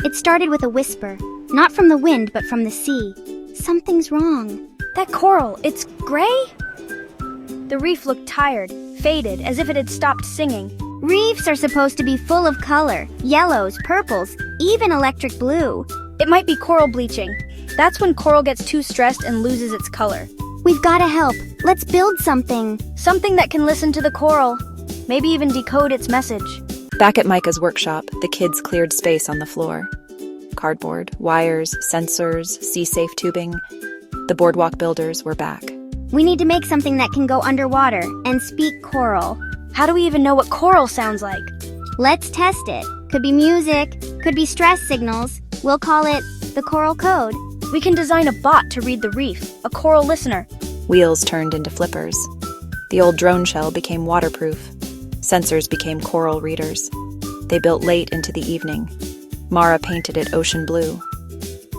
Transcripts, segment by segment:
It started with a whisper, not from the wind but from the sea. Something's wrong. That coral, it's gray? The reef looked tired, faded, as if it had stopped singing. Reefs are supposed to be full of color, yellows, purples, even electric blue. It might be coral bleaching. That's when coral gets too stressed and loses its color. We've gotta help. Let's build something. Something that can listen to the coral, maybe even decode its message. Back at Micah's workshop, the kids cleared space on the floor. Cardboard, wires, sensors, sea-safe tubing. The Boardwalk builders were back. We need to make something that can go underwater and speak coral. How do we even know what coral sounds like? Let's test it. Could be music, could be stress signals. We'll call it the coral code. We can design a bot to read the reef, a coral listener. Wheels turned into flippers. The old drone shell became waterproof. Sensors became coral readers. They built late into the evening. Mara painted it ocean blue.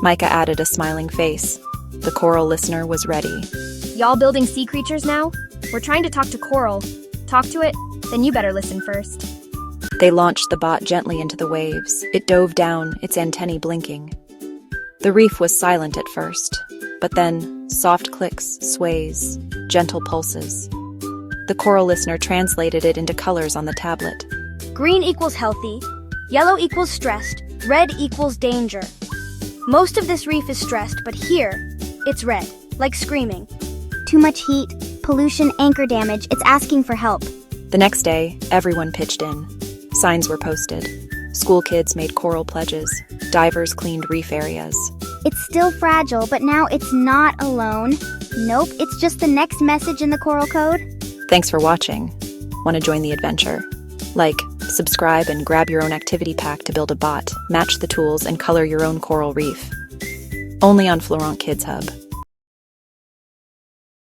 Micah added a smiling face. The coral listener was ready. Y'all building sea creatures now? We're trying to talk to coral. Talk to it? Then you better listen first. They launched the bot gently into the waves. It dove down, its antennae blinking. The reef was silent at first, but then soft clicks, sways, gentle pulses. The coral listener translated it into colors on the tablet. Green equals healthy, yellow equals stressed, red equals danger. Most of this reef is stressed, but here, it's red, like screaming. Too much heat, pollution, anchor damage. It's asking for help. The next day, everyone pitched in. Signs were posted. School kids made coral pledges. Divers cleaned reef areas. It's still fragile, but now it's not alone. Nope, it's just the next message in the coral code. Thanks for watching. Want to join the adventure? Like, subscribe, and grab your own activity pack to build a bot, match the tools, and color your own coral reef. Only on Florent Kids Hub.